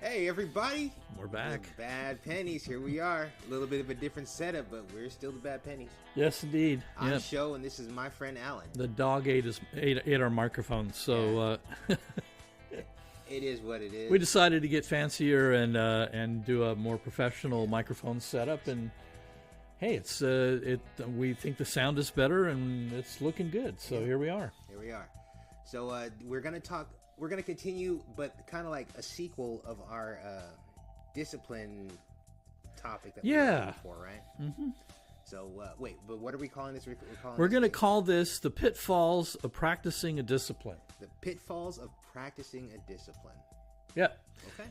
Hey everybody, We're back. The Bad Pennies. Here we are. A little bit of a different setup, but we're still the Bad Pennies. Yes, indeed. I'm Yep. Sho, and this is my friend Alan. The dog ate our microphone, so It is what it is. we decided to get fancier and do a more professional microphone setup. And hey, we think the sound is better and it's looking good. So here we are. Here we are. So we're gonna talk. We're gonna continue, but kind of like a sequel of our discipline topic that we were looking for, right? Mm-hmm. So wait, but what are we calling this? We're going to call this the pitfalls of practicing a discipline. The pitfalls of practicing a discipline. Yeah. Okay.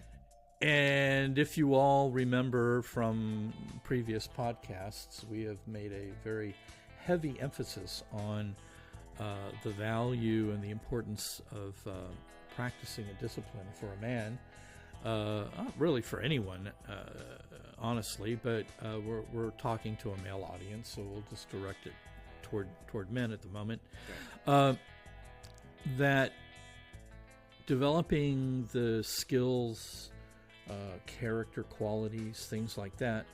And if you all remember from previous podcasts, we have made a very heavy emphasis on the value and the importance of practicing a discipline for a man. Not really for anyone, honestly, but we're talking to a male audience, so we'll just direct it toward men at the moment. Okay. That developing the skills, character qualities, things like that,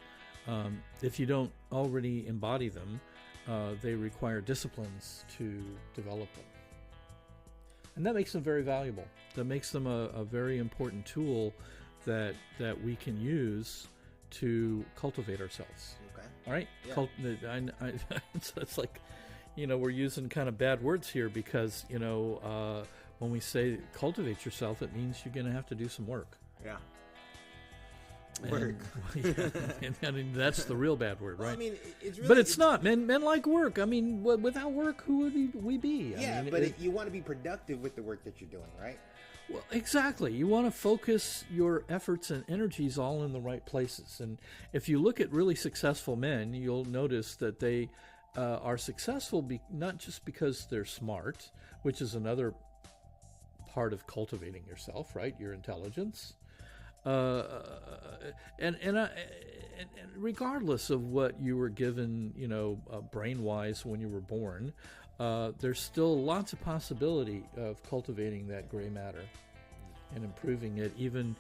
if you don't already embody them, they require disciplines to develop them. And that makes them very valuable. That makes them a very important tool that we can use to cultivate ourselves. Okay. All right? Yeah. It's like, we're using kind of bad words here because, when we say cultivate yourself, it means you're going to have to do some work. Yeah. Work. And that's the real bad word, right? Well, I mean, it's really, but it's not. Men like work. I mean, without work, who would we be? Yeah, you want to be productive with the work that you're doing, right? Well, exactly. You want to focus your efforts and energies all in the right places. And if you look at really successful men, you'll notice that they are successful not just because they're smart, which is another part of cultivating yourself, right? Your intelligence. And regardless of what you were given, brain-wise when you were born, there's still lots of possibility of cultivating that gray matter and improving it, even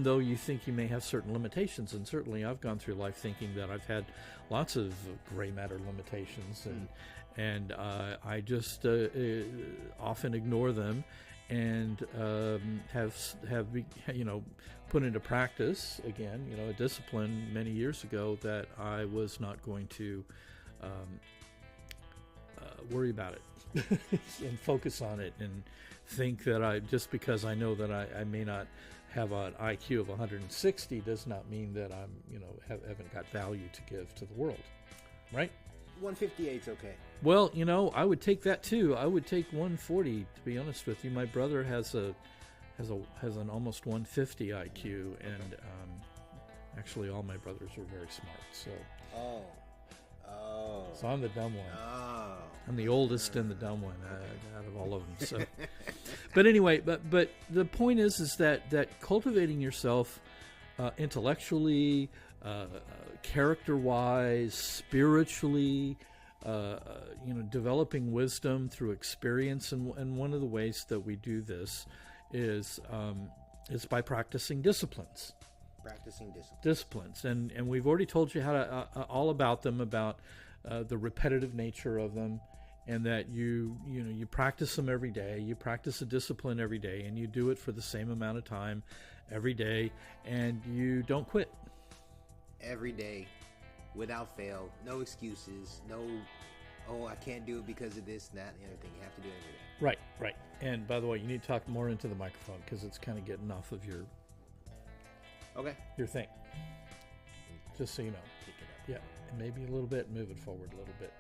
though you think you may have certain limitations. And certainly I've gone through life thinking that I've had lots of gray matter limitations, and I just often ignore them and have put into practice again, a discipline many years ago that I was not going to worry about it and focus on it and think that just because I know that I may not have an IQ of 160 does not mean that I'm haven't got value to give to the world, right? 158's okay. Well, I would take that too. I would take 140, to be honest with you. My brother has an almost 150 IQ, and actually all my brothers are very smart. So. So I'm the dumb one. Oh. I'm the oldest and the dumb one out of all of them. So, but anyway, but the point is that cultivating yourself intellectually, character-wise, spiritually, developing wisdom through experience, and one of the ways that we do this is by practicing disciplines. And we've already told you how to all about them, about the repetitive nature of them, and that you practice them every day. You practice a discipline every day, and you do it for the same amount of time every day, and you don't quit. Every day, without fail, no excuses, no, I can't do it because of this and that and the other thing. You have to do it every day. Right. And by the way, you need to talk more into the microphone because it's kind of getting off of your thing. Just so you know. Pick it up. Yeah, and maybe a little bit, move it forward a little bit.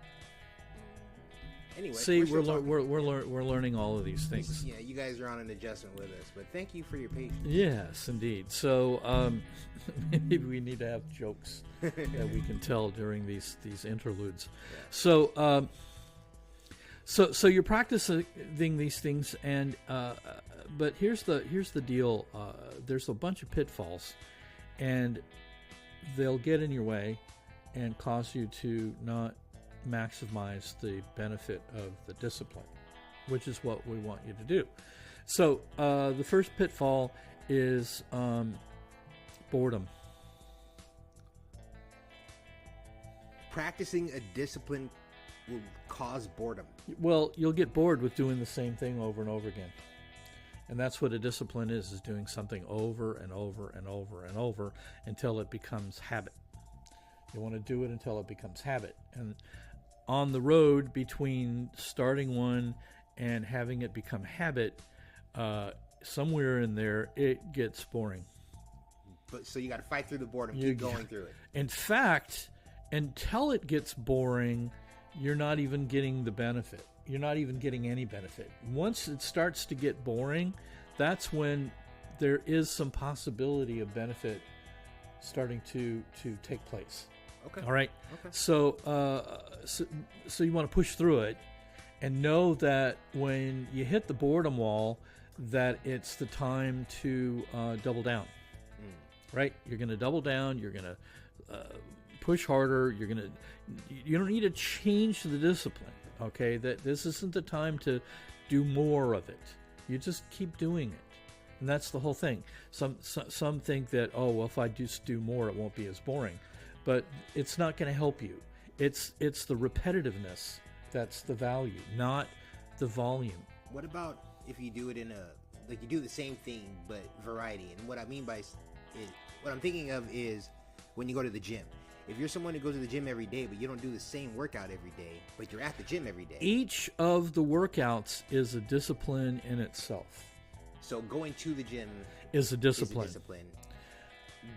Anyway, see, we're learning all of these things. Yeah, you guys are on an adjustment with us, but thank you for your patience. Yes, indeed. So maybe we need to have jokes that we can tell during these interludes. Yeah. So you're practicing these things, and but here's the deal. There's a bunch of pitfalls, and they'll get in your way and cause you to not maximize the benefit of the discipline, which is what we want you to do. So the first pitfall is Boredom. Practicing a discipline will cause boredom. Well, you'll get bored with doing the same thing over and over again. And that's what a discipline is doing something over and over and over and over until it becomes habit. You want to do it until it becomes habit. And on the road between starting one and having it become habit, somewhere in there, it gets boring. But so you got to fight through the boredom, keep going through it. In fact, until it gets boring, you're not even getting the benefit. You're not even getting any benefit. Once it starts to get boring, that's when there is some possibility of benefit starting to take place. Okay. All right. Okay. So you want to push through it and know that when you hit the boredom wall, that it's the time to double down. Right? You're going to double down. You're going to push harder. You don't need to change the discipline. Okay, that this isn't the time to do more of it. You just keep doing it, and that's the whole thing. Some think that, oh, well, if I just do more, it won't be as boring, but it's not going to help you. It's the repetitiveness that's the value, not the volume. What about if you do it you do the same thing but variety? And what I mean by what I'm thinking of is when you go to the gym. If you're someone who goes to the gym every day, but you don't do the same workout every day, but you're at the gym every day. Each of the workouts is a discipline in itself. So going to the gym is a discipline.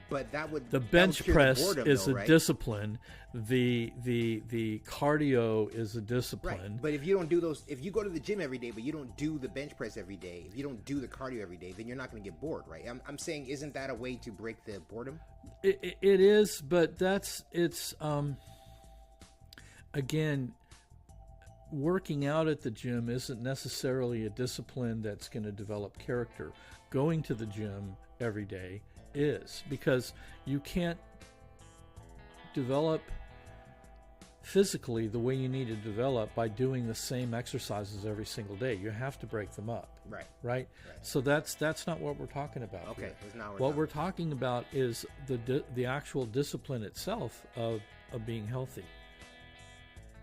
But that would the bench press boredom, is though, a right? discipline. The cardio is a discipline. Right. But if you don't do those, if you go to the gym every day, but you don't do the bench press every day, if you don't do the cardio every day, then you're not going to get bored, right? I'm saying, isn't that a way to break the boredom? It is, but again, working out at the gym isn't necessarily a discipline that's going to develop character. Going to the gym every day is, because you can't develop physically the way you need to develop by doing the same exercises every single day. You have to break them up. Right? So that's not what we're talking about. Okay, here. that's not what we're talking about is the actual discipline itself of being healthy.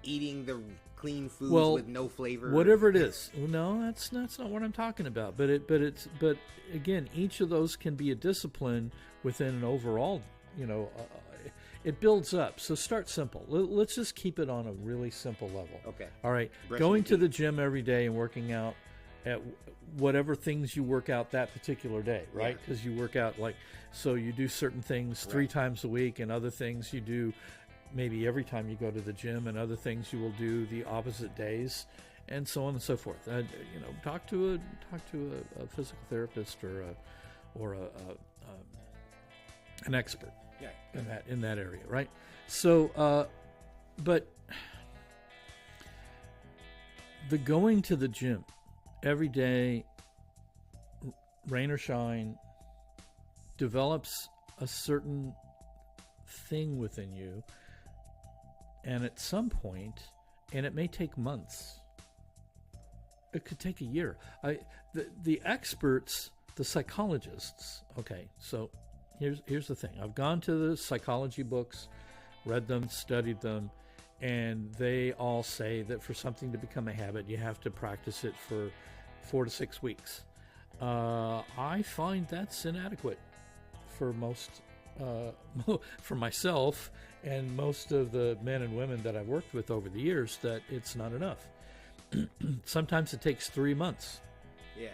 Eating the clean foods with no flavor. Whatever it is. No, that's not what I'm talking about. But again, each of those can be a discipline within an overall. It builds up. So start simple. Let's just keep it on a really simple level. Okay. All right. Going to the gym every day and working out at whatever things you work out that particular day, right? Because you work out so you do certain things 3 times a week, and other things you do maybe every time you go to the gym, and other things you will do the opposite days, and so on and so forth. Talk to a physical therapist or an expert in that area, right? So, but the going to the gym every day, rain or shine, develops a certain thing within you. And at some point, and it may take months, it could take a year. The experts, the psychologists, okay, so here's the thing. I've gone to the psychology books, read them, studied them, and they all say that for something to become a habit, you have to practice it for 4 to 6 weeks. I find that's inadequate for most, for myself and most of the men and women that I've worked with over the years, that it's not enough. Sometimes it takes 3 months. Yeah.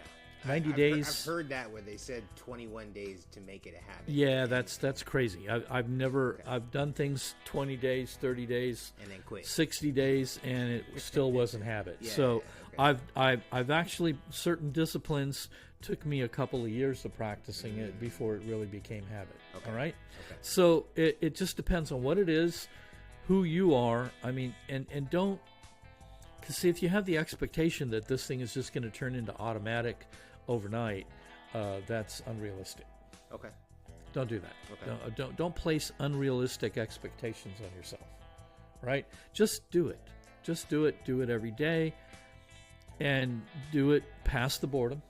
90 days. I've heard that where they said 21 days to make it a habit. Yeah, that's crazy. I've done things 20 days, 30 days, and then quit. 60 days, and it still wasn't habit. I've actually, certain disciplines took me a couple of years of practicing it before it really became habit. Okay. All right? Okay. So it just depends on what it is, who you are. I mean, and don't, because see, if you have the expectation that this thing is just going to turn into automatic overnight, that's unrealistic. Okay. Don't do that. Okay. Don't place unrealistic expectations on yourself. Right? Just do it. Just do it. Do it every day, and do it past the boredom.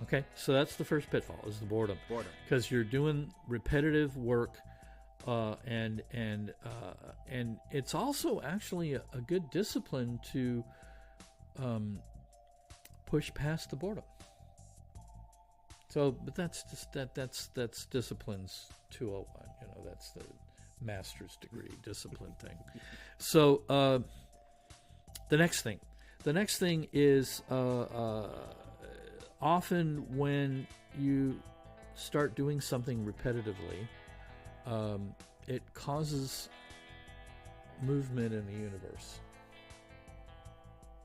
Okay, so that's the first pitfall, is the boredom. Boredom. Because you're doing repetitive work, and it's also actually a good discipline to push past the boredom. So, but that's just that's disciplines 201. That's the master's degree discipline thing. So the next thing is often when you start doing something repetitively, it causes movement in the universe.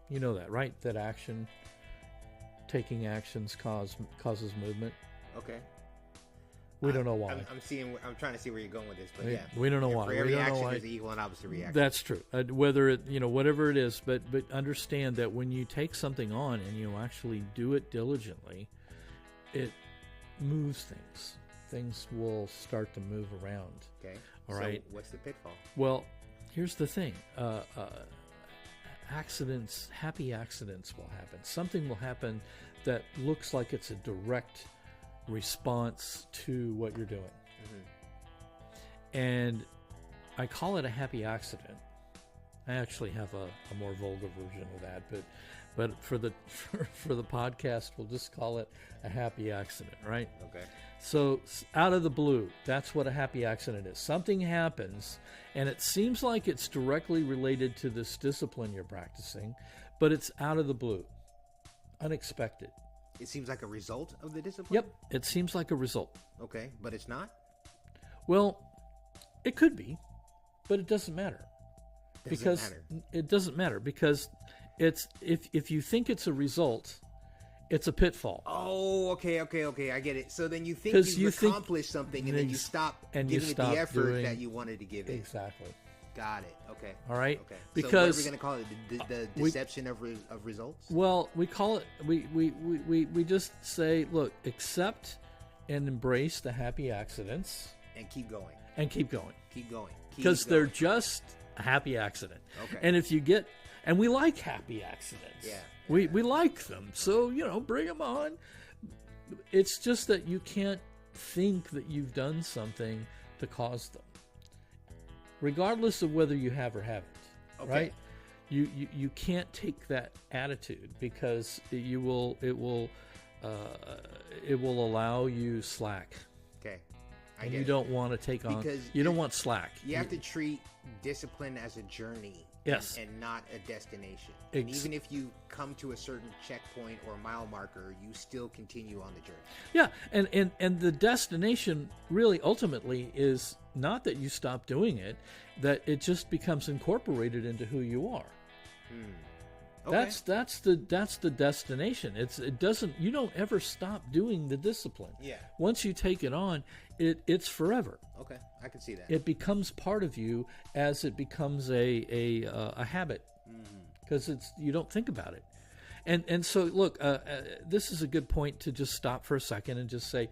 You know that, right? That taking actions causes movement. Okay. We don't know why. I'm trying to see where you're going with this, but we don't know why. For every action, there's an equal and opposite reaction. That's true. Whether whatever it is, but understand that when you take something on and you actually do it diligently, it moves things. Things will start to move around. Okay. All right. So what's the pitfall? Well, here's the thing. Happy accidents will happen. Something will happen that looks like it's a direct response to what you're doing. Mm-hmm. And I call it a happy accident. I actually have a more vulgar version of that, but for the podcast, we'll just call it a happy accident, right? Okay. So out of the blue, that's what a happy accident is. Something happens, and it seems like it's directly related to this discipline you're practicing, but it's out of the blue, unexpected. It seems like a result of the discipline? Yep, it seems like a result. Okay, but it's not? Well, it could be, but it doesn't matter. It doesn't matter because it's if you think it's a result, it's a pitfall. Oh, okay, I get it. So then you think you've accomplished something, and then you stop giving it the effort that you wanted to give it. Exactly. Got it. Okay. All right. Okay. Because so what are we going to call it? The deception of results? Well, we call it. We just say, look, accept and embrace the happy accidents, and keep going. Keep going. Because they're just a happy accident. Okay. And if you get, and we like happy accidents. Yeah. We like them. So bring them on. It's just that you can't think that you've done something to cause them, regardless of whether you have or haven't. Okay. Right? You can't take that attitude because it will allow you slack. Okay. And you don't want to take on. You don't want slack. You have to treat discipline as a journey. Yes. And not a destination. And even if you come to a certain checkpoint or mile marker, you still continue on the journey. Yeah, and the destination really ultimately is not that you stop doing it, that it just becomes incorporated into who you are. Okay. That's the destination. You don't ever stop doing the discipline. Yeah. Once you take it on, it's forever. Okay, I can see that. It becomes part of you as it becomes a habit, because you don't think about it. And so look, this is a good point to just stop for a second and just say,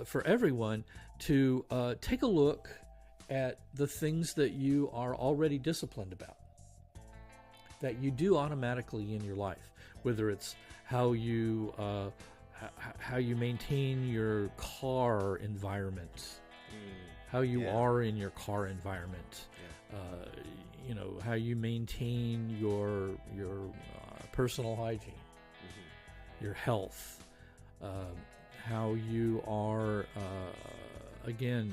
for everyone to take a look at the things that you are already disciplined about, that you do automatically in your life, whether it's how you maintain your car environment, how you are in your car environment, how you maintain your personal hygiene, your health, how you are,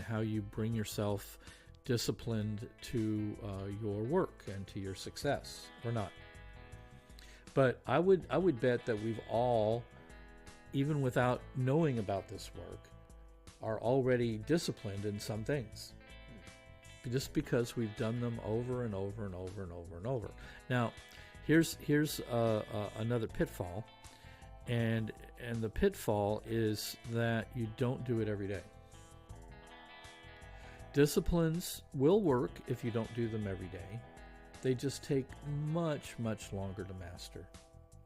how you bring yourself disciplined to your work and to your success or not. But I would bet that we've all, even without knowing about this work, are already disciplined in some things, just because we've done them over and over and over and over and over. Now, here's another pitfall, and the pitfall is that you don't do it every day. Disciplines will work if you don't do them every day. They just take much, much longer to master,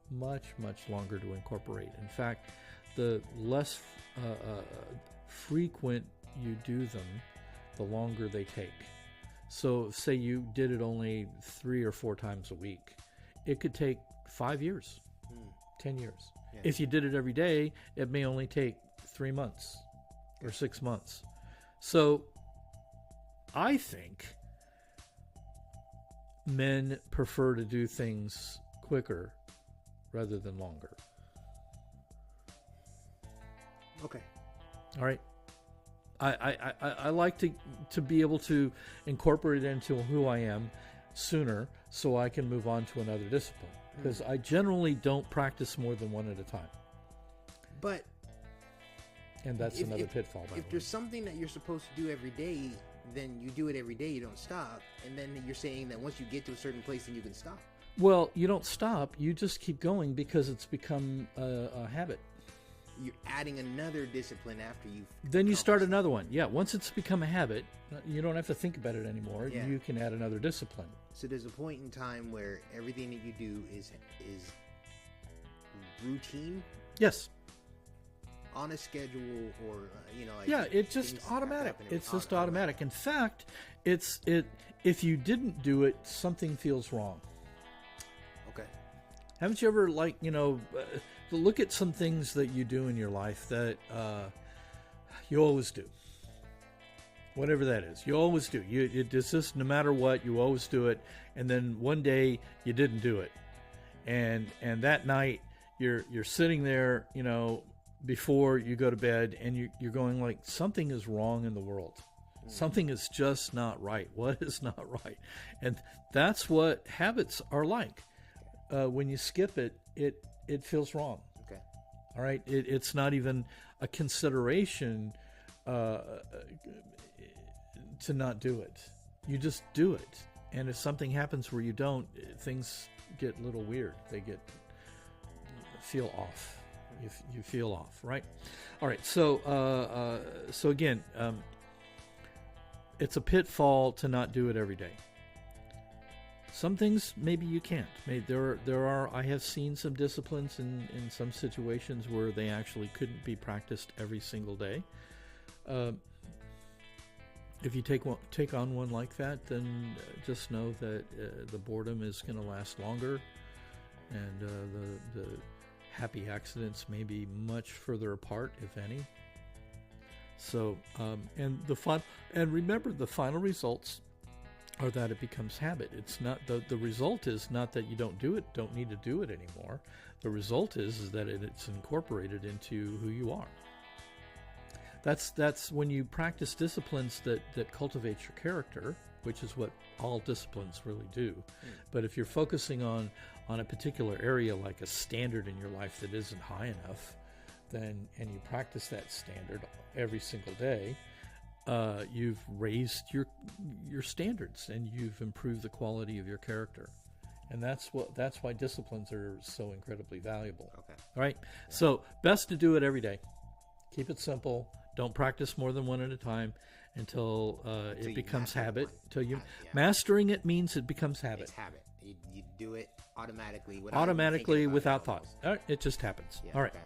much, much longer to incorporate. In fact, the less frequent you do them, the longer they take. So say you did it only 3 or 4 times a week. It could take 5 years, 10 years. Yeah. If you did it every day, it may only take 3 months or 6 months. So I think men prefer to do things quicker rather than longer. Okay. All right. I like to be able to incorporate it into who I am sooner so I can move on to another discipline. Because I generally don't practice more than one at a time. But... And that's another pitfall. If there's something that you're supposed to do every day, then you do it every day, you don't stop. And then you're saying that once you get to a certain place, then you can stop. Well, you don't stop. You just keep going because it's become a habit. You're adding another discipline after you've... Then you start another one. Yeah, once it's become a habit, you don't have to think about it anymore. Yeah. You can add another discipline. So there's a point in time where everything that you do is routine? Yes. On a schedule, or yeah, it's just automatic. It's just automatic. In fact, if you didn't do it, something feels wrong. Okay. Haven't you ever look at some things that you do in your life that you always do, whatever that is, you always do. It's just no matter what, you always do it, and then one day you didn't do it, and that night you're sitting there, before you go to bed, and you're going like, something is wrong in the world. Something is just not right. What is not right? And that's what habits are like. When you skip it, it feels wrong. Okay. All right. It's not even a consideration to not do it. You just do it. And if something happens where you don't, things get a little weird. They feel off. You feel off, right? All right. So again, it's a pitfall to not do it every day. Some things maybe you can't. I have seen some disciplines in some situations where they actually couldn't be practiced every single day. If you take on one like that, then just know that the boredom is going to last longer, and the happy accidents may be much further apart, if any. So, and remember, the final results are that it becomes habit. It's not the result is not that you don't need to do it anymore. The result is that it's incorporated into who you are. That's when you practice disciplines that cultivate your character, which is what all disciplines really do. But if you're focusing on a particular area, like a standard in your life that isn't high enough, and you practice that standard every single day, you've raised your standards, and you've improved the quality of your character. And that's why disciplines are so incredibly valuable. Okay. All right. Yeah. So best to do it every day. Keep it simple. Don't practice more than one at a time until it becomes habit. Mastering it means it becomes habit. It's habit. You do it automatically without thought. It just happens. Yeah, all right. Okay.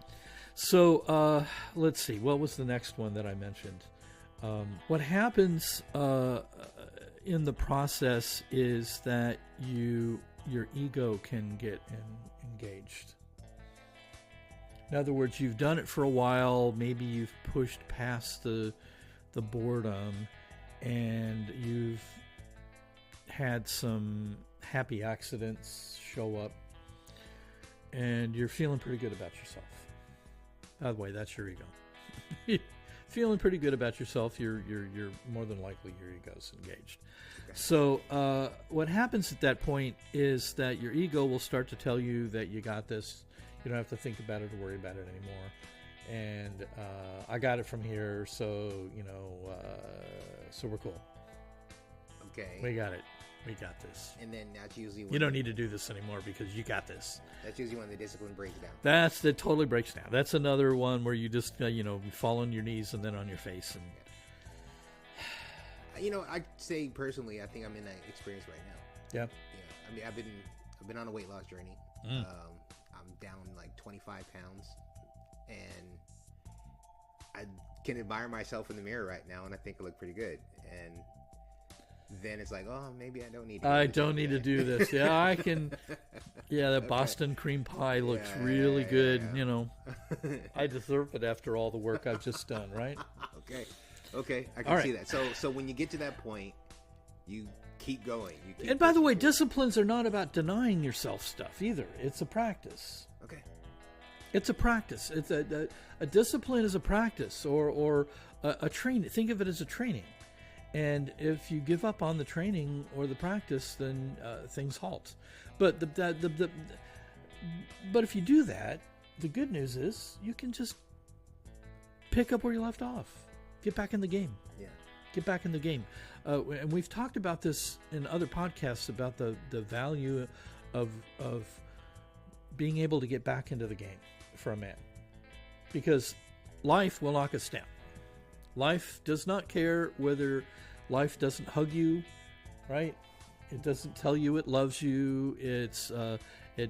So let's see. What was the next one that I mentioned? What happens in the process is that your ego can get engaged. In other words, you've done it for a while. Maybe you've pushed past the boredom, and you've had some happy accidents show up, and you're feeling pretty good about yourself. By the way, that's your ego. Feeling pretty good about yourself, you're more than likely your ego's engaged. Okay. So what happens at that point is that your ego will start to tell you that you got this. You don't have to think about it or worry about it anymore. And I got it from here, so so we're cool. Okay. We got it. We got this. And then that's usually when you don't need to do this anymore because you got this. That's usually when the discipline breaks down. That totally breaks down. That's another one where you just you fall on your knees and then on your face. And I'd say personally, I think I'm in that experience right now. Yeah. Yeah. I mean, I've been on a weight loss journey. I'm down like 25 pounds, and I can admire myself in the mirror right now, and I think I look pretty good. And then it's like, oh, maybe I don't need to. I don't need to do this. Yeah, I can. Yeah, that Boston cream pie looks really good. Yeah. You know, I deserve it after all the work I've just done, right? Okay, I can see that. So when you get to that point, you keep going. And by the way, disciplines are not about denying yourself stuff either. It's a practice. Okay. It's a practice. It's a discipline is a practice or a training. Think of it as a training. And if you give up on the training or the practice, then things halt. But but if you do that, the good news is you can just pick up where you left off. Get back in the game. Yeah. Get back in the game. And we've talked about this in other podcasts about the value of being able to get back into the game for a man. Because life will knock us down. Life does not care whether life doesn't hug you, right? It doesn't tell you it loves you. It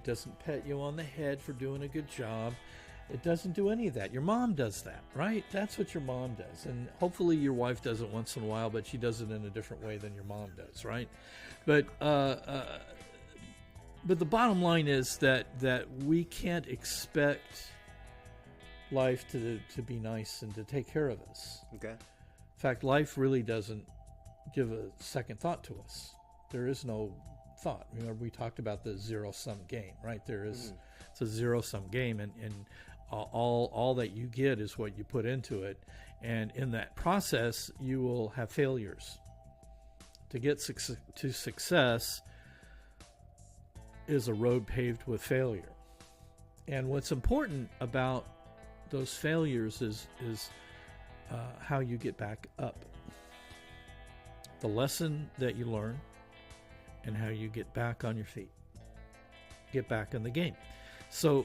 doesn't pat you on the head for doing a good job. It doesn't do any of that. Your mom does that, right? That's what your mom does. And hopefully your wife does it once in a while, but she does it in a different way than your mom does, right? But the bottom line is that we can't expect life to be nice and to take care of us. Okay. In fact, life really doesn't give a second thought to us. There is no thought. Remember, we talked about the zero-sum game, right? There is it's a zero-sum game, and all that you get is what you put into it, and in that process, you will have failures. To get to success is a road paved with failure, and what's important about those failures is how you get back up. The lesson that you learn and how you get back on your feet. Get back in the game. So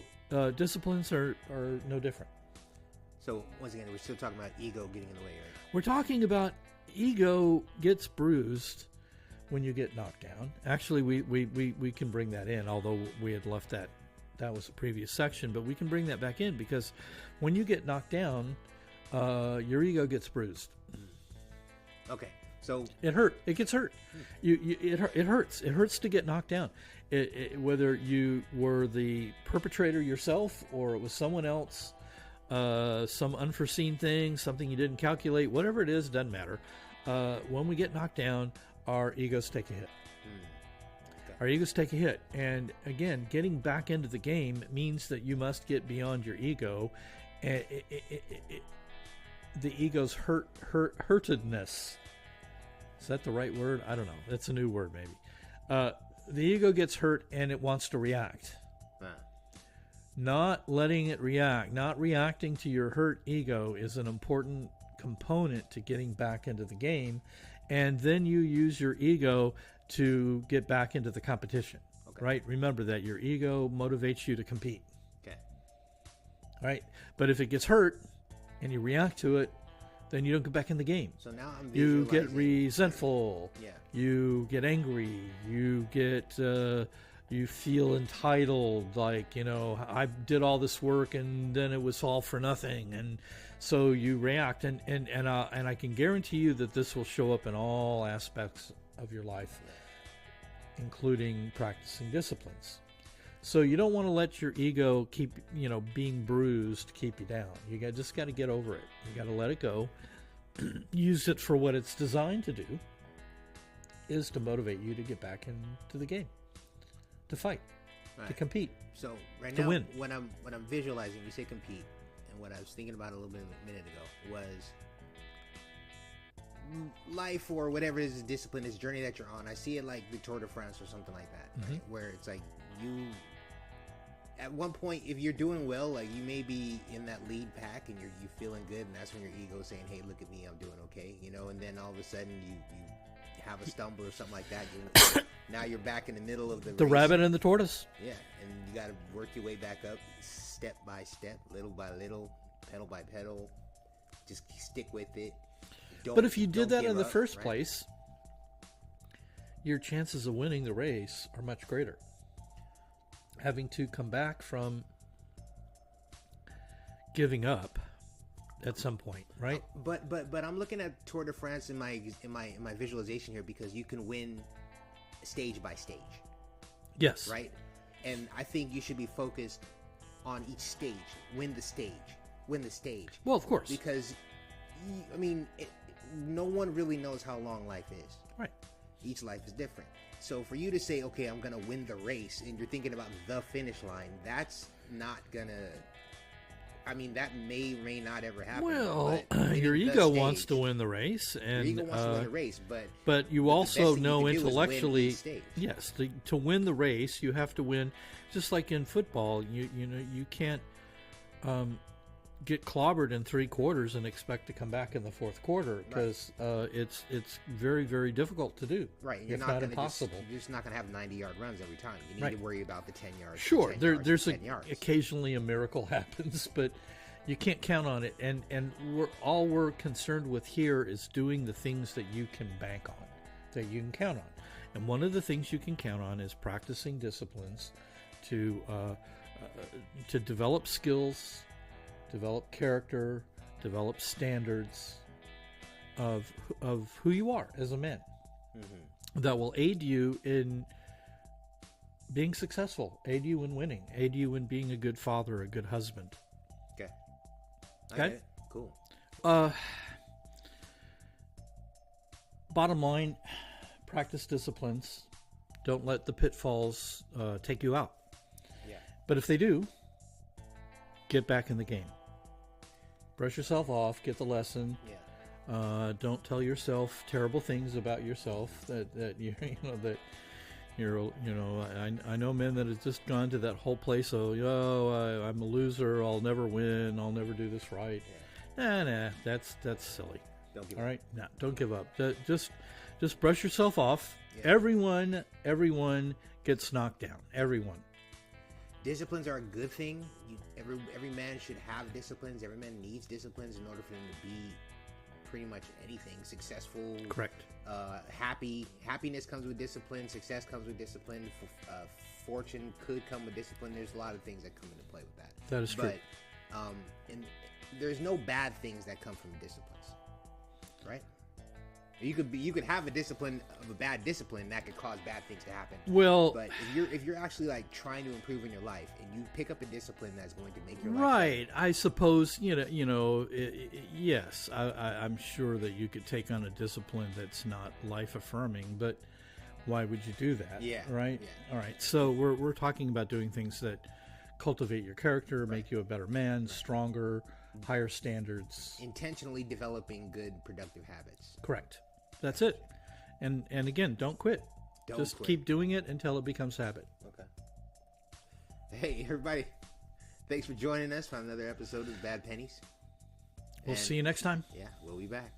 disciplines are no different. So once again, we're still talking about ego getting in the way, right? We're talking about ego gets bruised when you get knocked down. Actually, we can bring that in, although we had left that was a previous section, but we can bring that back in because when you get knocked down, your ego gets bruised. Okay, so it gets hurt. It hurts. It hurts to get knocked down. Whether you were the perpetrator yourself or it was someone else, some unforeseen thing, something you didn't calculate, whatever it is, doesn't matter. When we get knocked down, our egos take a hit. Our egos take a hit. And again, getting back into the game means that you must get beyond your ego. And the ego's hurtedness. Is that the right word? I don't know. That's a new word, maybe. The ego gets hurt and it wants to react. Not letting it react, not reacting to your hurt ego is an important component to getting back into the game. And then you use your ego to get back into the competition, right? Remember that your ego motivates you to compete. Okay. Right? But if it gets hurt and you react to it, then you don't get back in the game. So now I'm you get resentful. Yeah. You get angry. You get you feel entitled, like, I did all this work and then it was all for nothing, and so you react, and I can guarantee you that this will show up in all aspects of your life, including practicing disciplines. So you don't want to let your ego keep, being bruised, keep you down. You just got to get over it. You got to let it go. Use it for what it's designed to do, is to motivate you to get back into the game, to fight, to compete. So right to now, win. when I'm visualizing, you say compete, and what I was thinking about a little bit a minute ago was life or whatever is discipline, this journey that you're on. I see it like the Tour de France or something like that, right? Where it's like you, at one point, if you're doing well, like you may be in that lead pack and you're feeling good, and that's when your ego saying, "Hey, look at me, I'm doing okay," and then all of a sudden you have a stumble or something like that. Now you're back in the middle of the race. Rabbit and the tortoise. Yeah, and you got to work your way back up, step by step, little by little, pedal by pedal. Just stick with it. But if you did that in the first place, your chances of winning the race are much greater. Having to come back from giving up at some point, right? But I'm looking at Tour de France in my visualization here, because you can win stage by stage. Yes. Right? And I think you should be focused on each stage. Win the stage. Well, of course. Because, I mean, no one really knows how long life is. Right. Each life is different. So for you to say, okay, I'm going to win the race, and you're thinking about the finish line, that's not going to... I mean, that may or may not ever happen. Well, your ego wants to win the race, and your ego wants to win the race, but you also know intellectually, yes, to win the race, you have to win. Just like in football, you know, you can't get clobbered in 3 quarters and expect to come back in the 4th quarter, because it's very, very difficult to do. Right, if not impossible. You're just not going to have 90-yard runs every time. You need to worry about the 10 yards. Sure, there's occasionally a miracle happens, but you can't count on it. And all we're concerned with here is doing the things that you can bank on, that you can count on. And one of the things you can count on is practicing disciplines to develop skills, develop character, develop standards of who you are as a man. Mm-hmm. That will aid you in being successful, aid you in winning, aid you in being a good father, a good husband. Okay. Cool. Bottom line, practice disciplines. Don't let the pitfalls take you out. Yeah. But if they do, get back in the game. Brush yourself off, get the lesson. Yeah. Don't tell yourself terrible things about yourself that I know men that have just gone to that whole place of, I'm a loser, I'll never win, I'll never do this right. Yeah. Nah, that's silly. Don't give up. All right? No, don't give up. Just brush yourself off. Yeah. Everyone gets knocked down. Everyone. Disciplines are a good thing. Every man should have disciplines. Every man needs disciplines in order for him to be pretty much anything successful. Correct. Happiness comes with discipline. Success comes with discipline. Fortune could come with discipline. There's a lot of things that come into play with that. That is true. But and there's no bad things that come from disciplines, right? You could have a discipline of a bad discipline that could cause bad things to happen. Well, but if you're actually like trying to improve in your life and you pick up a discipline that's going to make your life right, better, I suppose yes, I'm sure that you could take on a discipline that's not life affirming, but why would you do that? Yeah. Right. Yeah. All right. So we're talking about doing things that cultivate your character, make you a better man, stronger, higher standards. Intentionally developing good, productive habits. Correct. That's it. And again, don't quit. Just keep doing it until it becomes habit. Okay. Hey, everybody. Thanks for joining us for another episode of Bad Pennies. We'll see you next time. Yeah, we'll be back.